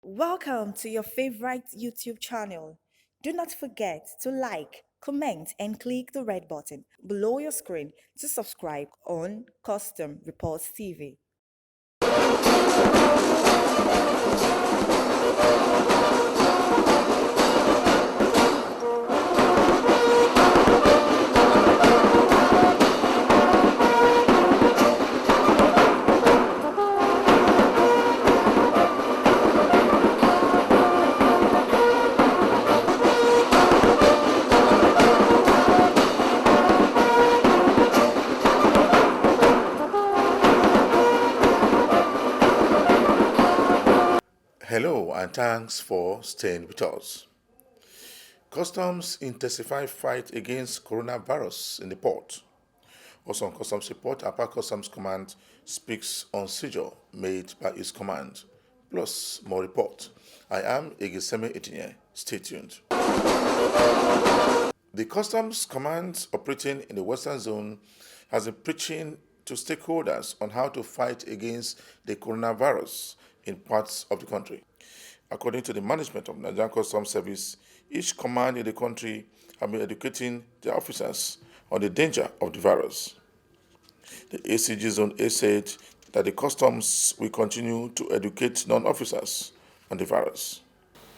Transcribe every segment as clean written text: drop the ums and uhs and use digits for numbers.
Welcome to your favorite YouTube channel. Do not forget to like, comment, and click the red button below your screen to subscribe on Custom Reports TV. Hello and thanks for staying with us. Customs intensify fight against coronavirus in the port. Also on Customs report, Upper Customs Command speaks on seizure made by its command. Plus more report. I am Egiseme Etinye. Stay tuned. The Customs Command operating in the Western Zone has been preaching to stakeholders on how to fight against the coronavirus in parts of the country. According to the management of Nigerian Customs Service, each command in the country have been educating their officers on the danger of the virus. The ACG Zone A said that the customs will continue to educate non-officers on the virus.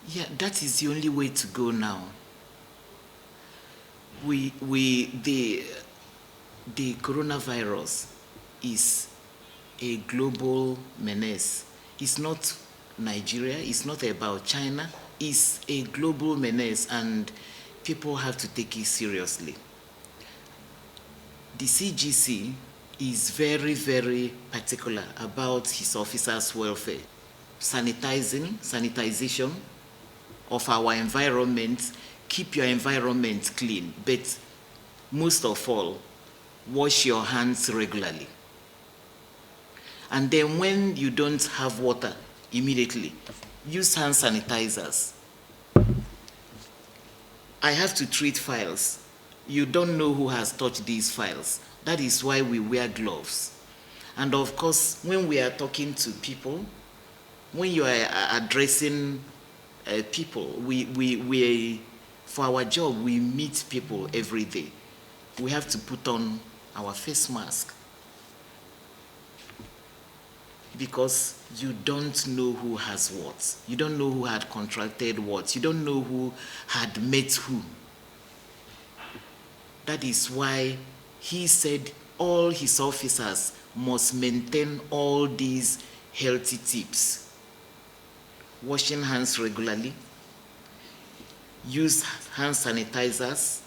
Yeah, that is the only way to go now. The coronavirus is a global menace. It's not Nigeria, it's not about China, it's a global menace and people have to take it seriously. The CGC is very, very particular about his officers' welfare. Sanitization of our environment, keep your environment clean, but most of all, wash your hands regularly. And then when you don't have water immediately, use hand sanitizers. I have to treat files. You don't know who has touched these files. That is why we wear gloves. And of course, when we are talking to people, when you are addressing people, for our job, we meet people every day. We have to put on our face mask because you don't know who has what. You don't know who had contracted what. You don't know who had met who. That is why he said all his officers must maintain all these healthy tips. Washing hands regularly, use hand sanitizers,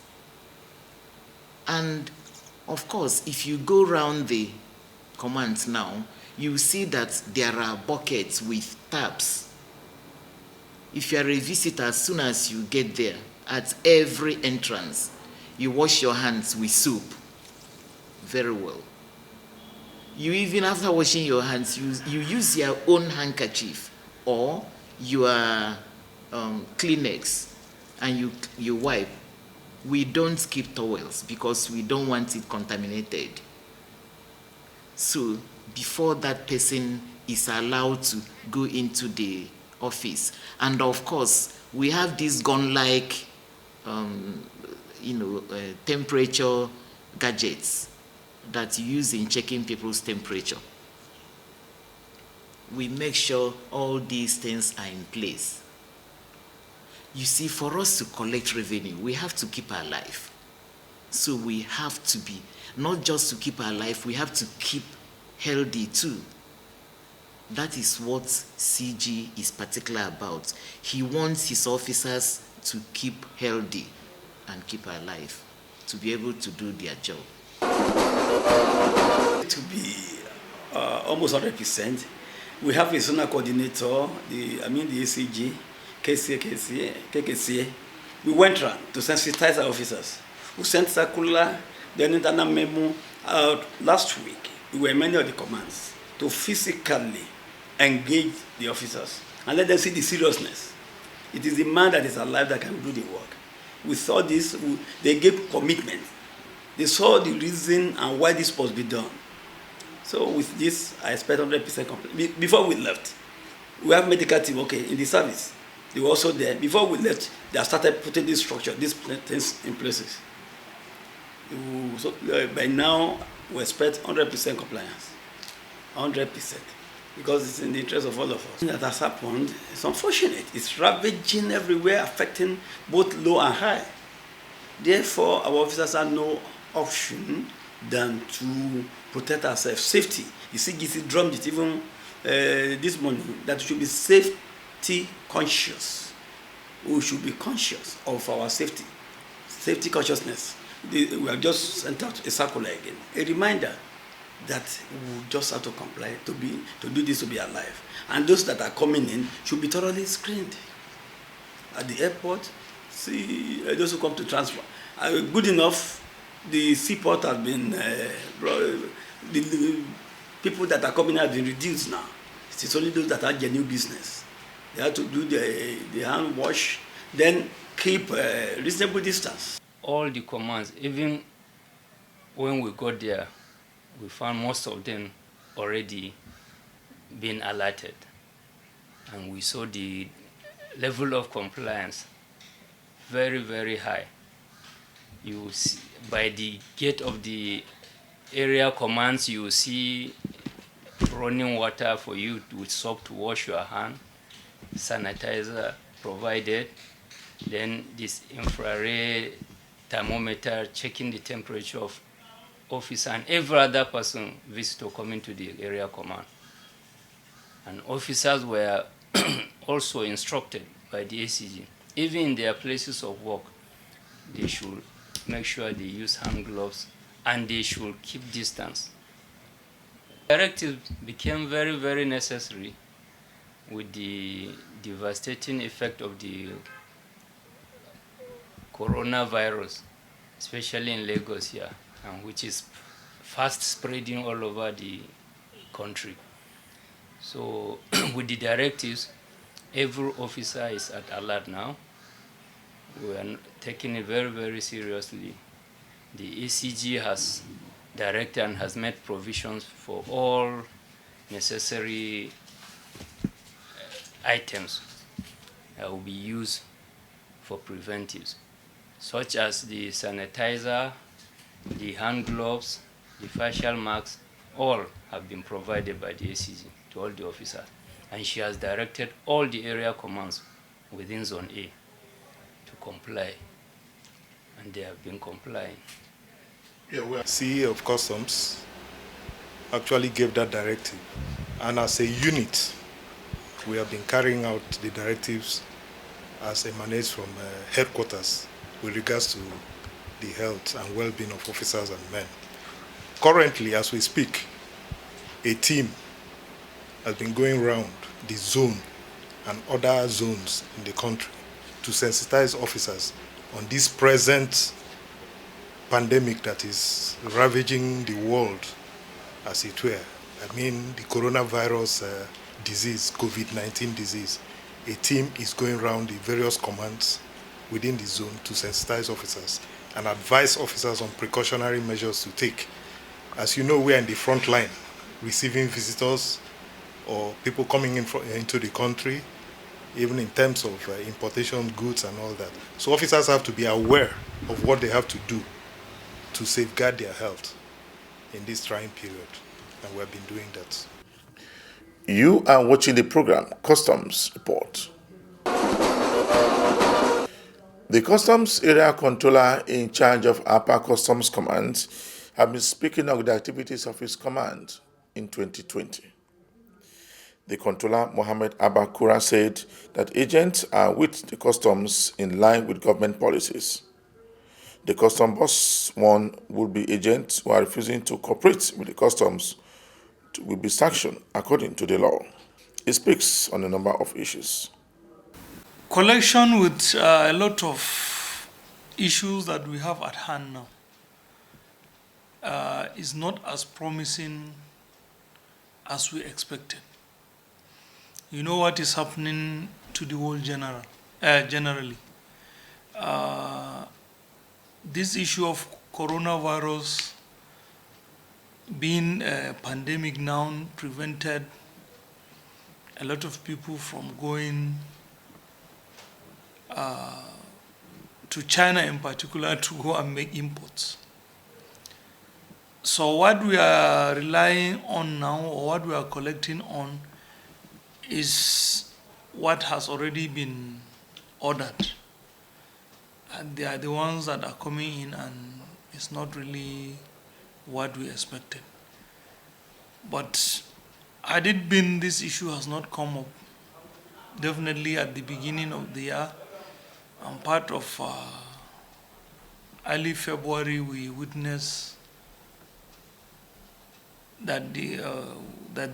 and of course, if you go around the command now, you see that there are buckets with taps. If you are a visitor, as soon as you get there, at every entrance, you wash your hands with soap very well. You even, after washing your hands, you use your own handkerchief or your Kleenex and you wipe. We don't keep towels because we don't want it contaminated. So before that person is allowed to go into the office, and of course we have these gun-like temperature gadgets that you use in checking people's temperature. We make sure all these things are in place. You see, for us to collect revenue, we have to keep our life. So we have to be, not just to keep our life, we have to keep healthy too. That is what CG is particular about. He wants his officers to keep healthy and keep alive, to be able to do their job. To be almost 100%. We have a zonal coordinator, the ACG, KKCA. We went around to sensitize our officers. We sent circular, then internal memo out last week. We were many of the commands to physically engage the officers and let them see the seriousness. It is the man that is alive that can do the work. We saw this, they gave commitment. They saw the reason and why this must be done. So with this, I expect 100% complete. Before we left, We have medical team, okay, in the service. They were also there. Before we left, they have started putting this structure, these things in places. So by now, we expect 100% compliance. 100%. Because it's in the interest of all of us. That has happened. It's unfortunate. It's ravaging everywhere, affecting both low and high. Therefore, our officers have no option than to protect ourselves. Safety. You see, GC drummed it even this morning that we should be safety conscious. We should be conscious of our safety. Safety consciousness. We have just sent out a circular again. A reminder that we just have to comply to do this to be alive. And those that are coming in should be thoroughly screened. At the airport, see those who come to transfer. Good enough, the seaport has been, the people that are coming have been reduced now. It's only those that are genuine business. They have to do the hand wash, then keep reasonable distance. All the commands, even when we got there, we found most of them already being alerted. And we saw the level of compliance very, very high. You see, by the gate of the area commands, you see running water for you with soap to wash your hand, sanitizer provided, then this infrared thermometer checking the temperature of officer and every other person, visitor coming to the area command. And officers were also instructed by the ACG, even in their places of work, they should make sure they use hand gloves and they should keep distance. Directives became very, very necessary with the devastating effect of the coronavirus, especially in Lagos here, which is fast spreading all over the country. So with the directives, every officer is at alert now. We are taking it very, very seriously. The ECG has directed and has made provisions for all necessary items that will be used for preventives, such as the sanitizer, the hand gloves, the facial masks, all have been provided by the ACG to all the officers. And she has directed all the area commands within Zone A to comply. And they have been complying. CEO of Customs actually gave that directive. And as a unit, we have been carrying out the directives as emanates from headquarters with regards to the health and well-being of officers and men. Currently, as we speak, a team has been going around the zone and other zones in the country to sensitize officers on this present pandemic that is ravaging the world, as it were. I mean, the coronavirus disease, COVID-19 disease. A team is going around the various commands within the zone to sensitize officers and advise officers on precautionary measures to take. As you know, we are in the front line, receiving visitors or people coming into the country, even in terms of importation goods and all that. So officers have to be aware of what they have to do to safeguard their health in this trying period, and we have been doing that. You are watching the program Customs Report. The Customs Area Controller in charge of Upper Customs Command have been speaking of the activities of his command in 2020. The Controller, Mohammed Abakura, said that agents are with the Customs in line with government policies. The Customs boss warned would-be agents who are refusing to cooperate with the Customs will be sanctioned according to the law. He speaks on a number of issues. Collection with a lot of issues that we have at hand now is not as promising as we expected. You know what is happening to the world generally. This issue of coronavirus being a pandemic now prevented a lot of people from going to China in particular to go and make imports. So what we are relying on now, or what we are collecting on, is what has already been ordered. And they are the ones that are coming in, and it's not really what we expected. But had it been this issue has not come up, definitely at the beginning of the year, and part of early February, we witnessed that the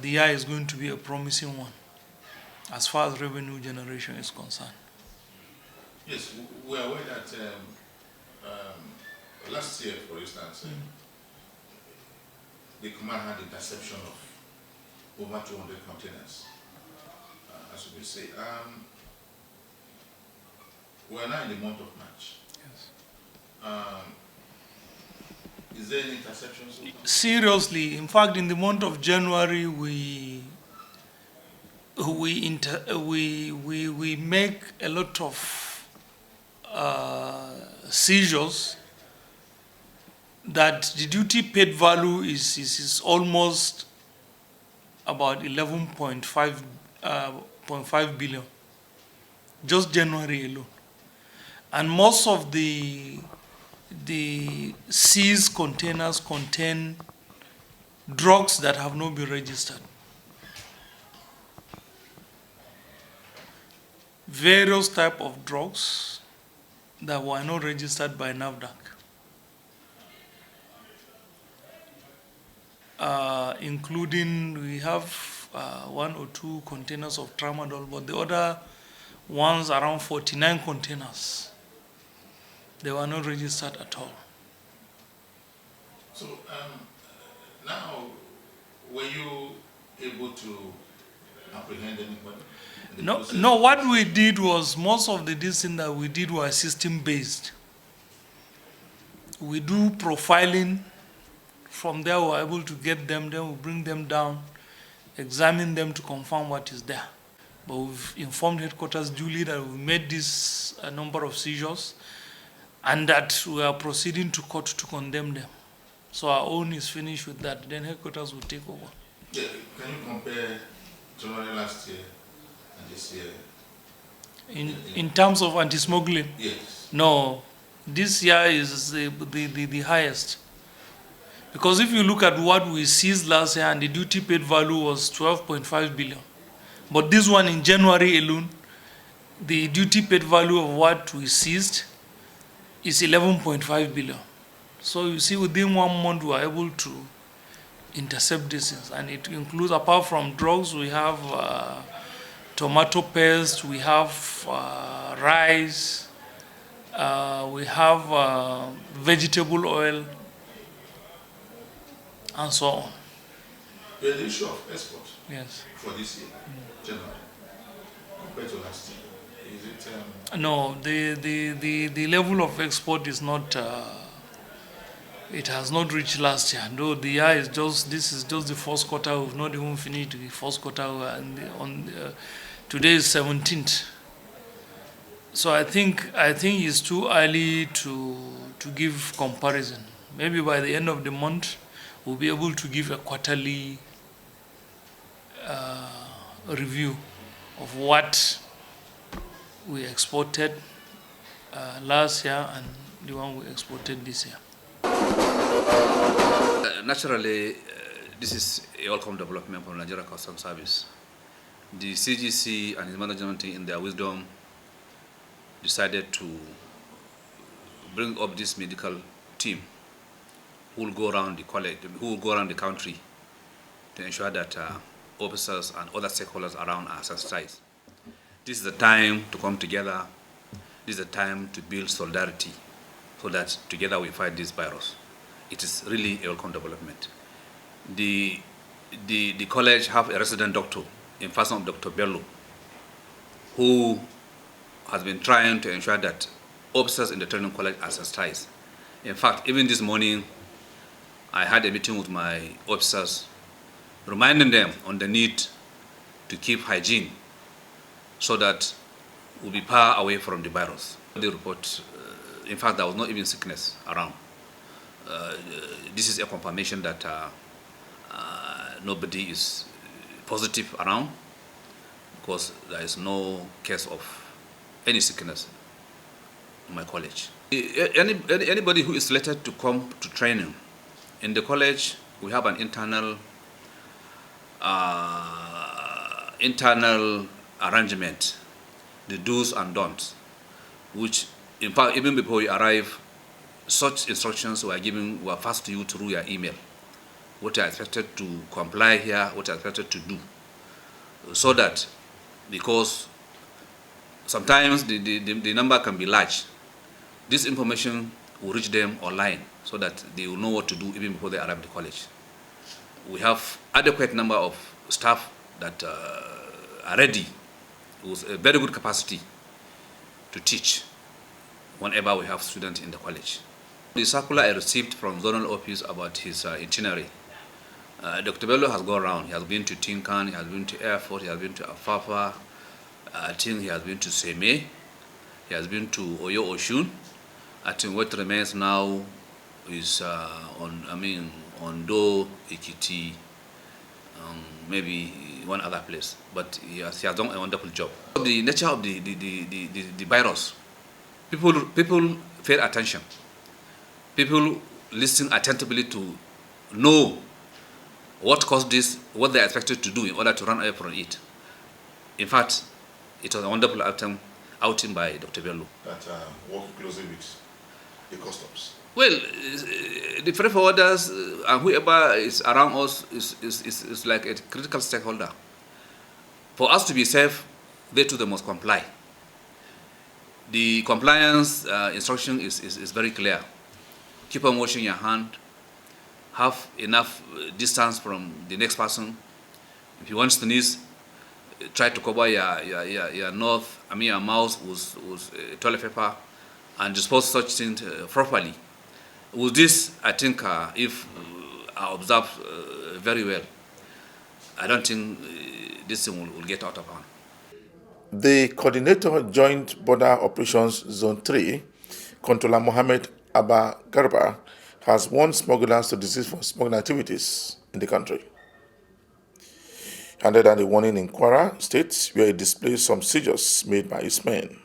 year is going to be a promising one as far as revenue generation is concerned. Yes, we are aware that last year, for instance, the command had interception of over 200 containers, as we say. We are now in the month of March. Yes. Is there any interception so far? Seriously, in fact, in the month of January, we make a lot of seizures that the duty paid value is almost about 11.5 billion, just January alone. And most of the seized containers contain drugs that have not been registered. Various type of drugs that were not registered by NAFDAC. Including, we have 1 or 2 containers of tramadol, but the other ones, around 49 containers, they were not registered at all. So now, were you able to apprehend anybody? No, what we did was, most of the things that we did were system-based. We do profiling. From there, we were able to get them, then we bring them down, examine them to confirm what is there. But we've informed headquarters duly that we made this number of seizures and that we are proceeding to court to condemn them. So our own is finished with that. Then headquarters will take over. Yeah, can you compare January last year and this year? In terms of anti-smuggling? Yes. No, this year is the highest. Because if you look at what we seized last year, and the duty paid value was 12.5 billion. But this one in January alone, the duty paid value of what we seized is 11.5 billion. So you see, within 1 month, we are able to intercept these things. And it includes, apart from drugs, we have tomato paste, we have rice, we have vegetable oil, and so on. The issue of export Yes. for this year, January, compared to last year, is it? No, the level of export is not. It has not reached last year. Though the year is just. This is just the first quarter. We've not even finished the first quarter. Today is 17th. So I think it's too early to give comparison. Maybe by the end of the month, we'll be able to give a quarterly review of what we exported last year and the one we exported this year. Naturally, this is a welcome development for Nigeria Customs Service. The CGC and his management team, in their wisdom, decided to bring up this medical team who will go around the college, who will go around the country to ensure that officers and other stakeholders around are sensitized. This is the time to come together. This is the time to build solidarity so that together we fight this virus. It is really a welcome development. The college have a resident doctor in person of Dr. Bello, who has been trying to ensure that officers in the training college are sensitized. In fact, even this morning, I had a meeting with my officers, reminding them on the need to keep hygiene so that we'll be far away from the virus. The report, in fact, there was not even sickness around. This is a confirmation that nobody is positive around, because there is no case of any sickness in my college. Anybody who is selected to come to training in the college, we have an internal arrangement, the do's and don'ts, which in fact even before you arrive, such instructions were passed to you through your email. What you are expected to comply here, what you are expected to do, so that, because sometimes the number can be large, this information will reach them online so that they will know what to do even before they arrive at the college. We have adequate number of staff that are ready with a very good capacity to teach whenever we have students in the college. The circular I received from zonal office about his itinerary, Dr. Bello has gone around. He has been to Tinkan, he has been to Airport, he has been to Afafa, I think he has been to Seme, he has been to Oyo Oshun. I think what remains now is Ondo, Ekiti, maybe one other place. But he has done a wonderful job. The nature of the virus, people pay attention. People listen attentively to know what caused this, what they are expected to do in order to run away from it. In fact, it was a wonderful outing by Dr. Bello. That work closely with the customs. Well, the freight forwarders and whoever is around us is like a critical stakeholder. For us to be safe, they too must comply. The compliance instruction is very clear. Keep on washing your hand. Have enough distance from the next person. If you want to sneeze, try to cover your mouth with toilet paper and dispose such things properly. With this, I think if I observe very well, I don't think this thing will get out of hand. The coordinator, Joint Border Operations Zone 3, Controller Mohammed Abba Garba, has warned smugglers to desist from smuggling activities in the country. Handed down the warning in Kwara State, where he displays some seizures made by his men.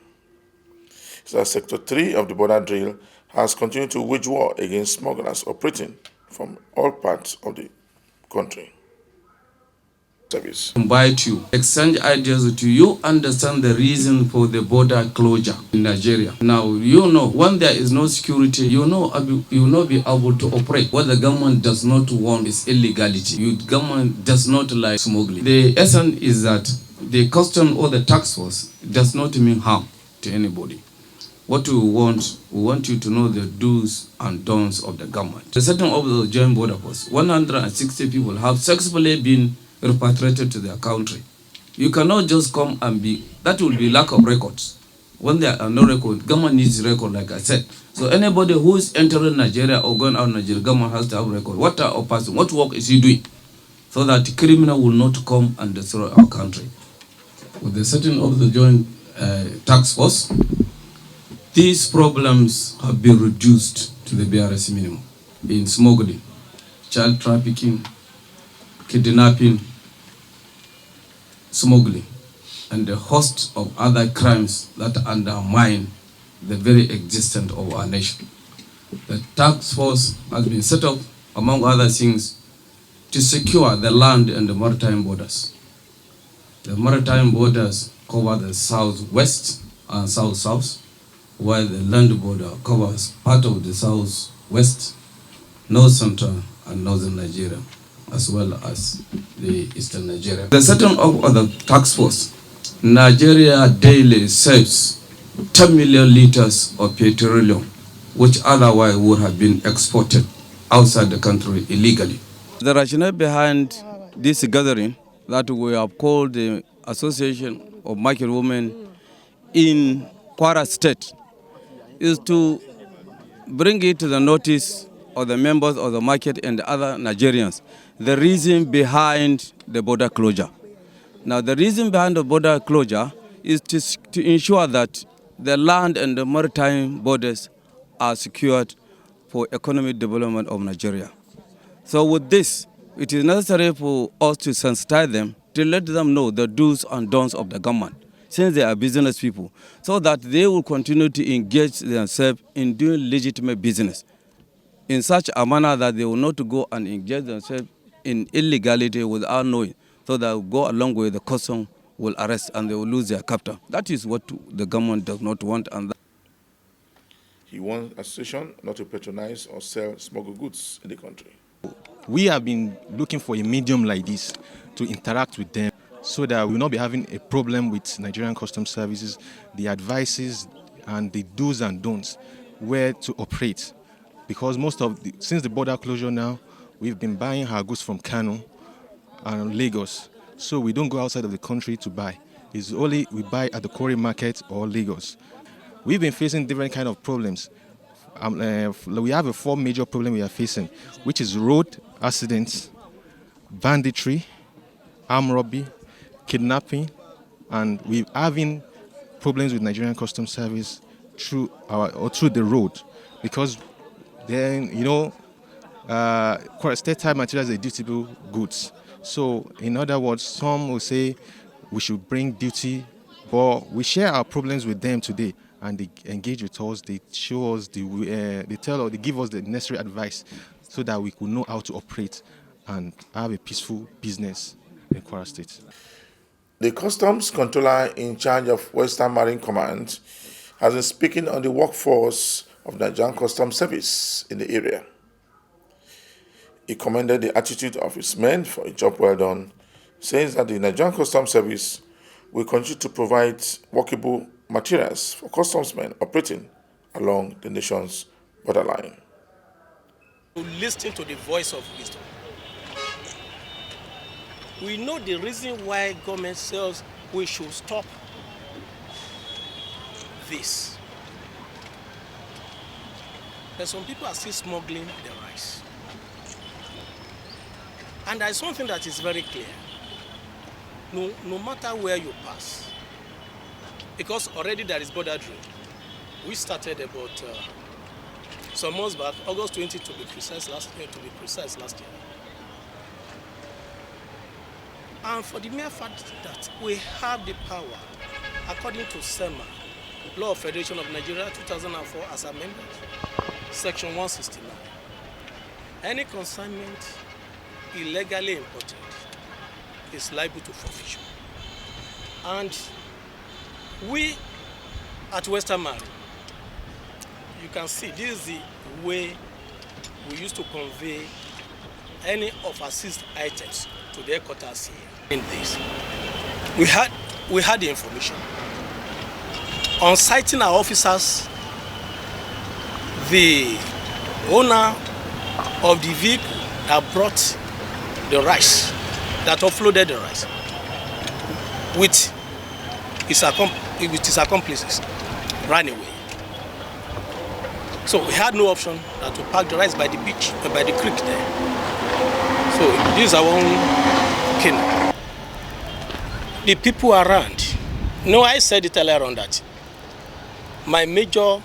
So Sector 3 of the border drill has continued to wage war against smugglers operating from all parts of the country. Service. Invite you, exchange ideas with you, understand the reason for the border closure in Nigeria. Now, you know, when there is no security, you will not be able to operate. What the government does not want is illegality. The government does not like smuggling. The essence is that the custom or the tax force does not mean harm to anybody. What we want you to know the do's and don'ts of the government. The setting of the joint border force, 160 people have successfully been repatriated to their country. You cannot just come and that will be lack of records. When there are no records, government needs record, like I said. So anybody who is entering Nigeria or going out of Nigeria, government has to have record. What type of person, what work is he doing? So that the criminal will not come and destroy our country. With the setting of the joint task force, these problems have been reduced to the barest minimum in smuggling, child trafficking, kidnapping, smuggling, and a host of other crimes that undermine the very existence of our nation. The task force has been set up, among other things, to secure the land and the maritime borders. The maritime borders cover the southwest and south-south, while the land border covers part of the southwest, north central, and northern Nigeria, as well as the eastern Nigeria. The setting up of the task force, Nigeria daily saves 10 million liters of petroleum, which otherwise would have been exported outside the country illegally. The rationale behind this gathering that we have called the Association of Market Women in Kwara State is to bring it to the notice of the members of the market and other Nigerians the reason behind the border closure. Now, the reason behind the border closure is to ensure that the land and the maritime borders are secured for economic development of Nigeria. So with this, it is necessary for us to sensitize them, to let them know the do's and don'ts of the government, since they are business people, so that they will continue to engage themselves in doing legitimate business in such a manner that they will not go and engage themselves in illegality without knowing, so that will go along with the custom will arrest and they will lose their capital. That is what the government does not want. And He warned association not to patronize or sell smuggled goods in the country. We have been looking for a medium like this to interact with them so that we will not be having a problem with Nigerian Customs Services, the advices and the do's and don'ts, where to operate. Because since the border closure now, we've been buying our goods from Kano and Lagos. So we don't go outside of the country to buy. It's only we buy at the Kori market or Lagos. We've been facing different kind of problems. We have 4 major problems we are facing, which is road accidents, banditry, armed robbery, kidnapping, and we're having problems with Nigerian Customs Service through the road, because then state type materials are dutiable goods. So in other words, some will say we should bring duty, but we share our problems with them today, and they engage with us. They show us they give us the necessary advice so that we could know how to operate and have a peaceful business in Kwara State. The customs controller in charge of Western Marine Command has been speaking on the workforce of Nigerian Customs Service in the area. He commended the attitude of his men for a job well done, saying that the Nigerian Customs Service will continue to provide workable materials for customsmen operating along the nation's borderline. Listen to the voice of wisdom. We know the reason why government says we should stop this. But some people are still smuggling the rice. And there is something that is very clear. No matter where you pass, because already there is border drill. We started about some months back, August 20 to be precise last year. And for the mere fact that we have the power, according to SEMA, Law of Federation of Nigeria 2004 as amended, Section 169, any consignment illegally imported is liable to forfeiture. And we at Western Marine, you can see this is the way we used to convey any of our seized items to their headquarters here. In this, we had the information. On citing our officers, the owner of the vehicle that brought the rice, that offloaded the rice, with his accomplices, ran away. So we had no option than to park the rice by the beach, by the creek there. So this is our own kin. The people around. No, I said it earlier on that my major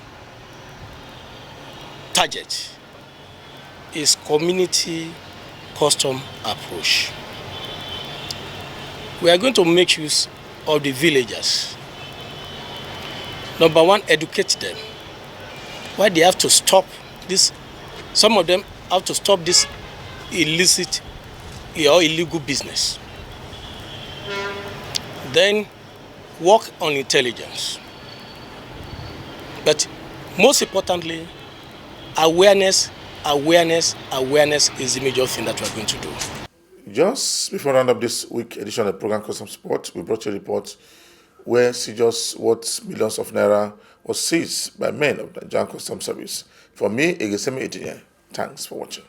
target is community custom approach. We are going to make use of the villagers. Number one, educate them. Why they have to stop this, some of them have to stop this illicit or illegal business. Then work on intelligence. But most importantly, awareness is the major thing that we are going to do. Just before round up this week edition of the program Customs Report, we brought you a report where seizures worth millions of naira was seized by men of the Nigerian Customs Service. For me, Egesemi Etienne, thanks for watching.